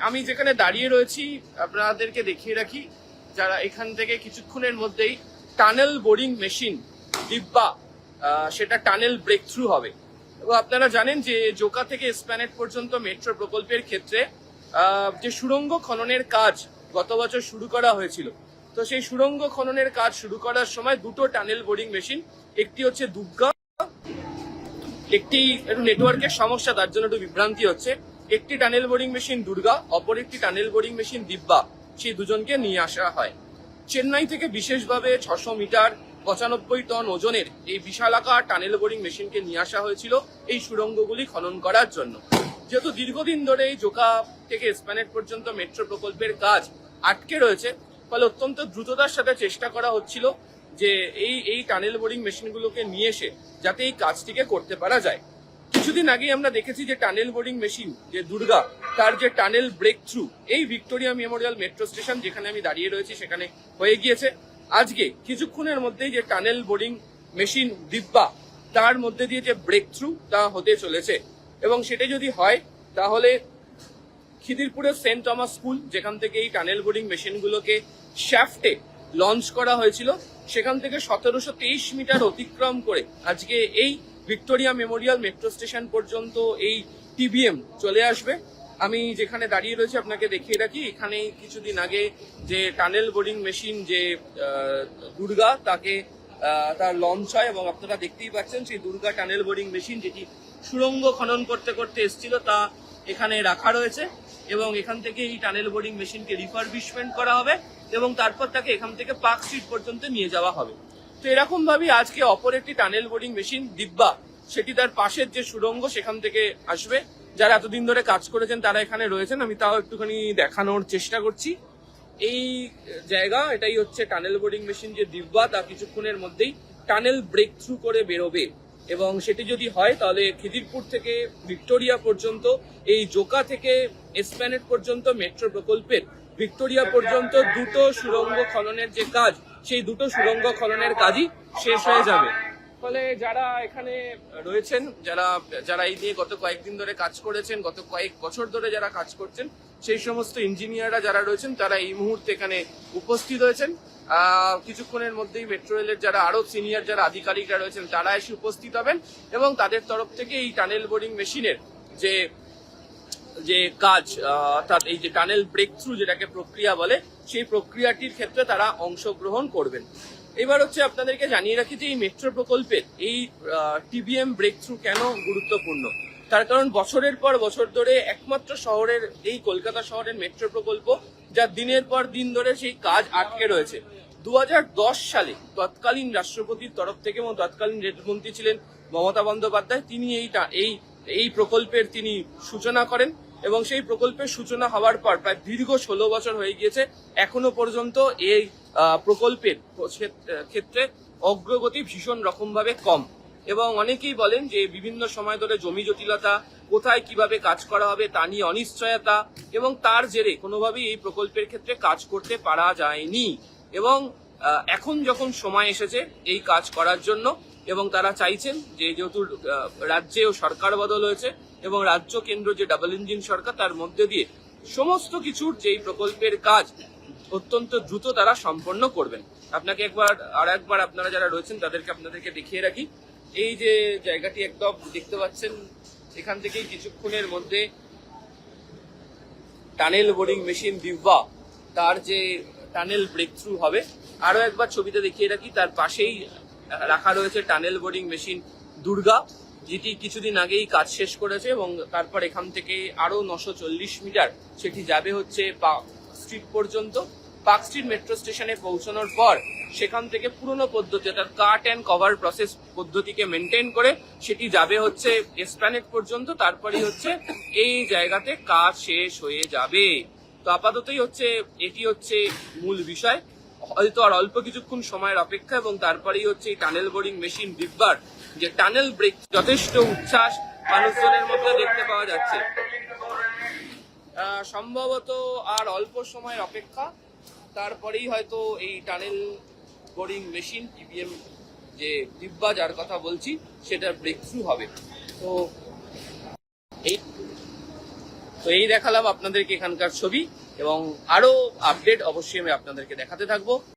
আমি যেখানে দাঁড়িয়ে রয়েছি আপনাদেরকে দেখিয়ে রাখি, যারা এখান থেকে কিছুক্ষণের মধ্যেই টানেল বোরিং মেশিন ডিব্বা সেটা টানেল ব্রেক থ্রু হবে। এবং আপনারা জানেন যে জোকা থেকে এসপ্ল্যানেড পর্যন্ত মেট্রো প্রকল্পের ক্ষেত্রে যে সুড়ঙ্গ খননের কাজ গত বছর শুরু করা হয়েছিল, তো সেই সুড়ঙ্গ খননের কাজ শুরু করার সময় দুটো টানেল বোরিং মেশিন, একটি হচ্ছে দুর্গা, একটি একটু নেটওয়ার্কের সমস্যা তার জন্য একটু বিভ্রান্তি হচ্ছে, একটি টানেল বোরিং মেশিন দুর্গা, অপর একটি টানেল বোরিং মেশিন দিব্যা, সেই দুজনকে নিয়ে আসা হয়। চেন্নাই থেকে বিশেষভাবে 600 মিটার 95 টন ওজনের এই বিশালাকার টানেল বোরিং মেশিনকে নিয়ে আসা হয়েছিল এই সুড়ঙ্গগুলি খনন করার জন্য। যেহেতু দীর্ঘদিন ধরে এই জোকা থেকে এসপ্ল্যানেড পর্যন্ত মেট্রো প্রকল্পের কাজ আটকে রয়েছে, ফলে অত্যন্ত দ্রুততার সাথে চেষ্টা করা হচ্ছিল যে এই টানেল বোরিং মেশিনগুলোকে নিয়ে এসে যাতে এই কাজটিকে করতে পারা যায়। কিছুদিন আগেই আমরা দেখেছি যে টানেল বোরিং মেশিন যে দুর্গা, তার যে টানেল ব্রেক থ্রু এই ভিক্টোরিয়া মেমোরিয়াল মেট্রো স্টেশন যেখানে আমি দাঁড়িয়ে রয়েছি সেখানে হয়ে গিয়েছে। আজকে কিছুক্ষণের মধ্যেই যে টানেল বোরিং মেশিন দিব্যা, তার মধ্যে দিয়ে যে ব্রেক থ্রু তা হতে চলেছে। এবং সেটা যদি হয় তাহলে খিদিরপুরের সেন্ট টমাস স্কুল, যেখান থেকে এই টানেল বোরিং মেশিনগুলোকে শ্যাফটে লঞ্চ করা হয়েছিল, সেখান থেকে 1723 মিটার অতিক্রম করে আজকে এই ভিক্টোরিয়া মেমোরিয়াল মেট্রো স্টেশন পর্যন্ত এই টিবিএম চলে আসবে। আমি যেখানে দাঁড়িয়ে রয়েছি আপনাকে দেখিয়ে রাখি, এখানে কিছুদিন আগে যে টানেল বোরিং মেশিন যে দুর্গা তার লঞ্চ হয় এবং আপনারা দেখতেই পাচ্ছেন সেই দুর্গা টানেল বোরিং মেশিন যেটি সুড়ঙ্গ খনন করতে করতে এসেছিল তা এখানে রাখা রয়েছে। এবং এখান থেকে এই টানেল বোরিং মেশিনকে রিফারবিশমেন্ট করা হবে এবং তারপর তাকে এখান থেকে পার্ক স্ট্রিট পর্যন্ত নিয়ে যাওয়া হবে। তো এরকম ভাবে আজকে অপর একটি টানেল বোরিং মেশিন দিব্যা, সেটি তার পাশের যে সুড়ঙ্গ সেখান থেকে আসবে। যারা এতদিন ধরে কাজ করেছেন তারা এখানে রয়েছেন, আমি তাও একটুখানি দেখানোর চেষ্টা করছি। এই জায়গা, এটাই হচ্ছে টানেল বোরিং মেশিন যে দিব্যা, তা কিছুক্ষণের মধ্যেই টানেল ব্রেক থ্রু করে বেরোবে। এবং সেটি যদি হয় তাহলে খিদিরপুর থেকে ভিক্টোরিয়া পর্যন্ত, এই জোকা থেকে এসপ্ল্যানেড পর্যন্ত মেট্রো প্রকল্পের ভিক্টোরিয়া পর্যন্ত দুটো সুড়ঙ্গ খননের যে কাজ, সেই দুটো সুড়ঙ্গ খননের কাজই শেষ হয়ে যাবে। ফলে যারা এখানে রয়েছেন, যারা এই নিয়ে গত কয়েকদিন ধরে কাজ করেছেন, গত কয়েক বছর ধরে যারা কাজ করছেন, সেই সমস্ত ইঞ্জিনিয়াররা যারা রয়েছেন তারা এই মুহূর্তে এখানে উপস্থিত হয়েছেন। কিছুক্ষণের মধ্যেই মেট্রো রেলের যারা আরো সিনিয়র যারা আধিকারিকরা রয়েছেন তারা এসে উপস্থিত হবেন এবং তাদের তরফ থেকে এই টানেল বোরিং মেশিনের যে কাজ, অর্থাৎ এই যে টানেল ব্রেক থ্রু যেটাকে প্রক্রিয়া বলে, সেই প্রক্রিয়াটির ক্ষেত্রে তারা অংশগ্রহণ করবেন। এবার হচ্ছে আপনাদেরকে জানিয়ে রাখি যে এই মেট্রো প্রকল্পের এই টিবিএম ব্রেক থ্রু কেন গুরুত্বপূর্ণ। তার কারণ বছরের পর বছর ধরে একমাত্র শহরের, এই কলকাতা শহরের মেট্রো প্রকল্প যা দিনের পর দিন ধরে সেই কাজ আটকে রয়েছে। 2010 সালে তৎকালীন রাষ্ট্রপতির তরফ থেকে, এবং তৎকালীন রেলমন্ত্রী ছিলেন মমতা বন্দ্যোপাধ্যায়, তিনি এই প্রকল্পের তিনি সূচনা করেন এবং সেই প্রকল্পের সূচনা হওয়ার পর প্রায় দীর্ঘ 16 বছর হয়ে গিয়েছে, এখনো পর্যন্ত এই প্রকল্পের ক্ষেত্রে অগ্রগতি ভীষণ রকম ভাবে কম। এবং অনেকেই বলেন যে বিভিন্ন সময় ধরে জমি জটিলতা, কোথায় কিভাবে কাজ করা হবে তা নিয়ে অনিশ্চয়তা, এবং তার জেরে কোনোভাবেই এই প্রকল্পের ক্ষেত্রে কাজ করতে পারা যায়নি। এবং এখন যখন সময় এসেছে এই কাজ করার জন্য, এবং তারা চাইছেন যে যেহেতু রাজ্যেও সরকার বদল হয়েছে এবং রাজ্য কেন্দ্র যে ডাবল ইঞ্জিন সরকার, তার মধ্যে দিয়ে সমস্ত কিছুর যেই প্রকল্পের কাজ অত্যন্ত দ্রুত তারা সম্পন্ন করবেন। আপনাকে একবার আপনারা যারা রয়েছেন আপনাদেরকে দেখিয়ে রাখি, এই যে জায়গাটি একদম দেখতে পাচ্ছেন, এখান থেকেই কিছুক্ষণের মধ্যে টানেল বোরিং মেশিন দিব্যা তার যে টানেল ব্রেক থ্রু হবে। আরো একবার ছবিতে দেখিয়ে রাখি, তার পাশেই রাখা রয়েছে টানেল বোরিং মেশিন দুর্গা, যেটি কিছুদিন আগেই কাজ শেষ করেছে এবং তারপর এখান থেকে আরো 940 মিটার সেটি যাবে হচ্ছে পার্ক স্ট্রিট পর্যন্ত। পার্ক স্ট্রিট মেট্রো স্টেশনে পৌঁছানোর পর সেখান থেকে পুরনো পদ্ধতি, অর্থাৎ কাট অ্যান্ড কভার প্রসেস পদ্ধতিকে মেনটেন করে সেটি যাবে হচ্ছে এসপ্ল্যানেড পর্যন্ত। তারপরেই হচ্ছে এই জায়গাতে কাজ শেষ হয়ে যাবে। তো আপাততই এটি হচ্ছে মূল বিষয়। হয়তো আর অল্প কিছুক্ষণ সময়ের অপেক্ষা এবং তারপরেই হচ্ছে এই টানেল বোরিং মেশিন দিব্যার যে টানেল ব্রেক, যথেষ্ট উচ্ছ্বাস মানুষজনের মধ্যে দেখতে পাওয়া যাচ্ছে। সম্ভবত আর অল্প সময়ের অপেক্ষা, তারপরেই হয়তো এই টানেল বোরিং মেশিন টিবিএম যে দিব্যা যার কথা বলছি সেটার ব্রেক থ্রু হবে। তো তো এই দেখালাম আপনাদেরকে এখানকার ছবি, এবং আরো আপডেট অবশ্যই আমি আপনাদেরকে দেখাতে থাকবো।